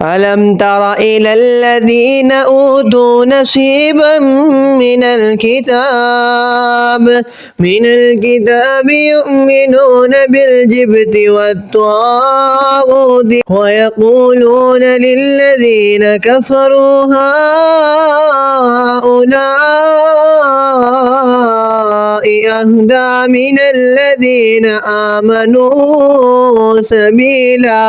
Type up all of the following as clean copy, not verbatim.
ألم तर إلى الذين أوتوا نصيبا من الكتاب يؤمنون بالجبت والطاغوت ويقولون للذين كفروا هؤلاء أهدى من الذين آمنوا سبيلا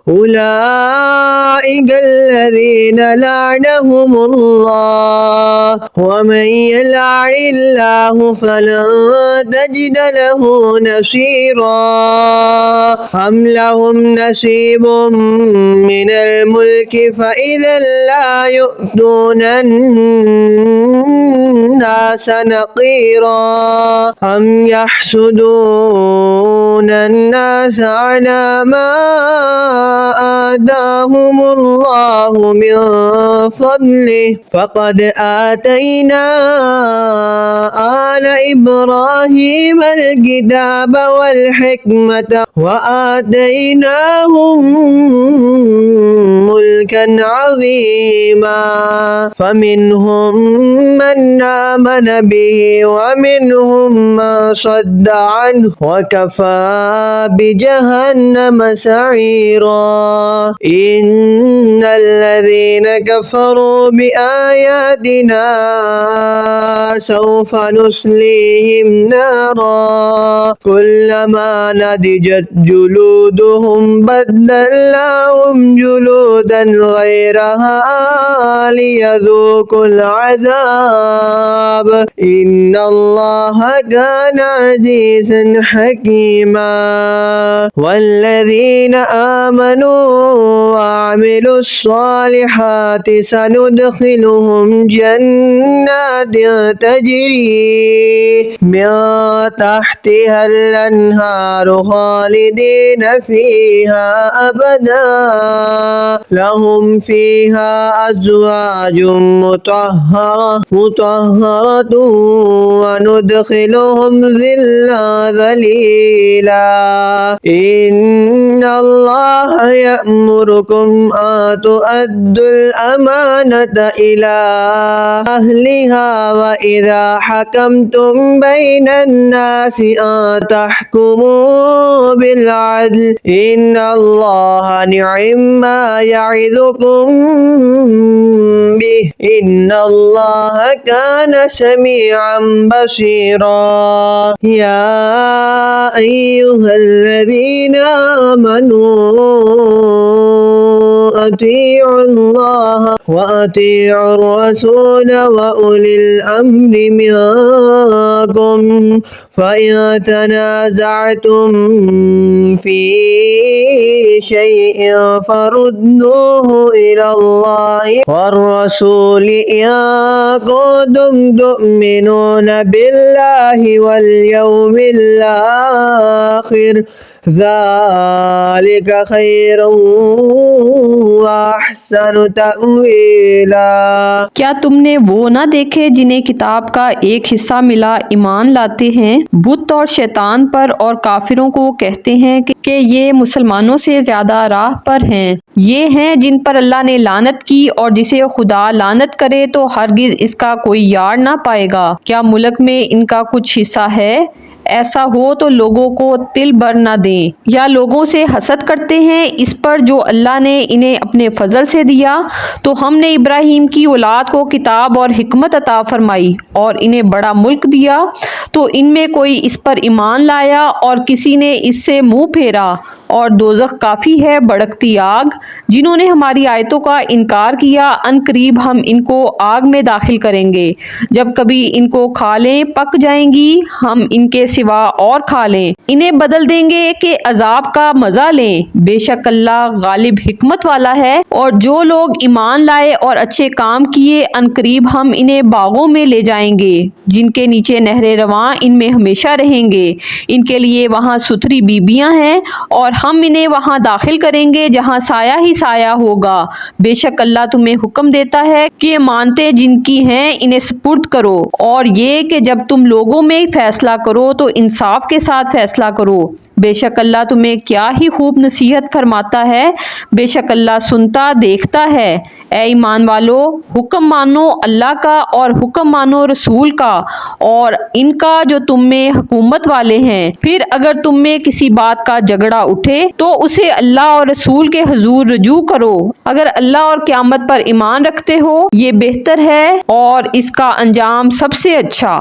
أولئك الذين لعنهم الله ومن يلعن الله فلن تجد له نصيرا أم لهم نصيب من الملك فإذا لا يؤتون الناس نقيرا أم يحسدون الناس على ما آتاهم الله من فضله فقد آتينا آل إبراهيم الكتاب والحكمة وآتيناهم ملكا عظيما فمنهم من آمن به ومنهم من صد عنه وكفى بجهنم سعيرا إن الذين كفروا بآياتنا سوف نصليهم نارا كلما نضجت جلودهم بدلناهم جلودا غيرها ليذوقوا العذاب إن الله كان عزيزا حكيما والذين آمنوا وعملوا الصالحات سندخلهم جنات تجري من تحتها الأنهار خالدين فيها أبدا لهم فيها أزواج مطهرة وندخلهم ظلا ذليلا إن الله يأمركم أن تؤدوا الأمانة إلى أهلها وإذا حكمتم بين الناس أن تحكموا بالعدل إن الله نعم ما يعظكم به إن الله كان سميعا بصيرا يا أيها الذين آمنوا أطيعوا الله وأطيعوا الرسول وأولي الأمر منكم فإن تنازعتم في شيء فردوه إلى الله والرسول إن كنتم تؤمنون بالله واليوم الآخر ذلك خير وأحسن تأويلا। क्या तुमने वो ना देखे जिन्हें किताब का एक हिस्सा मिला ईमान लाते हैं बुत और शैतान पर और काफिरों को कहते हैं कि ये मुसलमानों से ज्यादा राह पर हैं। ये हैं जिन पर अल्लाह ने लानत की और जिसे खुदा लानत करे तो हरगिज इसका कोई यार ना पाएगा। क्या मुल्क में इनका कुछ हिस्सा है? ऐसा हो तो लोगों को तिल भर न दें या लोगों से हसद करते हैं इस पर जो अल्लाह ने इन्हें अपने फजल से दिया। तो हमने इब्राहीम की औलाद को किताब और हिकमत अता फरमाई और इन्हें बड़ा मुल्क दिया। तो इनमें कोई इस पर ईमान लाया और किसी ने इससे मुंह फेरा और दोज़ख काफ़ी है भड़कती आग। जिन्होंने हमारी आयतों का इनकार किया अनकरीब हम इनको आग में दाखिल करेंगे। जब कभी इनको खा लें पक जाएंगी, हम इनके सिवा और खा लें, इन्हें बदल देंगे कि अजाब का मज़ा लें। बेशक अल्लाह गालिब हिकमत वाला है। और जो लोग ईमान लाए और अच्छे काम किए अनकरीब हम इन्हें बागों में ले जाएंगे जिनके नीचे नहरें रवां इनमें हमेशा रहेंगे। इनके लिए वहाँ सुथरी बीबियाँ हैं और हम इन्हें वहाँ दाखिल करेंगे जहाँ साया ही साया होगा। बेशक अल्लाह तुम्हें हुक्म देता है कि मानते जिनकी हैं इन्हें सुपुर्द करो और ये कि जब तुम लोगों में फैसला करो तो इंसाफ के साथ फैसला करो। बेशक अल्लाह तुम्हें क्या ही खूब नसीहत फरमाता है, बेशक अल्लाह सुनता देखता है। ए ईमान वालो, हुक्म मानो अल्लाह का और हुक्म मानो रसूल का और इनका जो तुम में हुकूमत वाले हैं। फिर अगर तुम में किसी बात का झगड़ा उठे तो उसे अल्लाह और रसूल के हुजूर रजू करो। अगर अल्लाह और क़यामत पर ईमान रखते हो ये बेहतर है और इसका अंजाम सबसे अच्छा।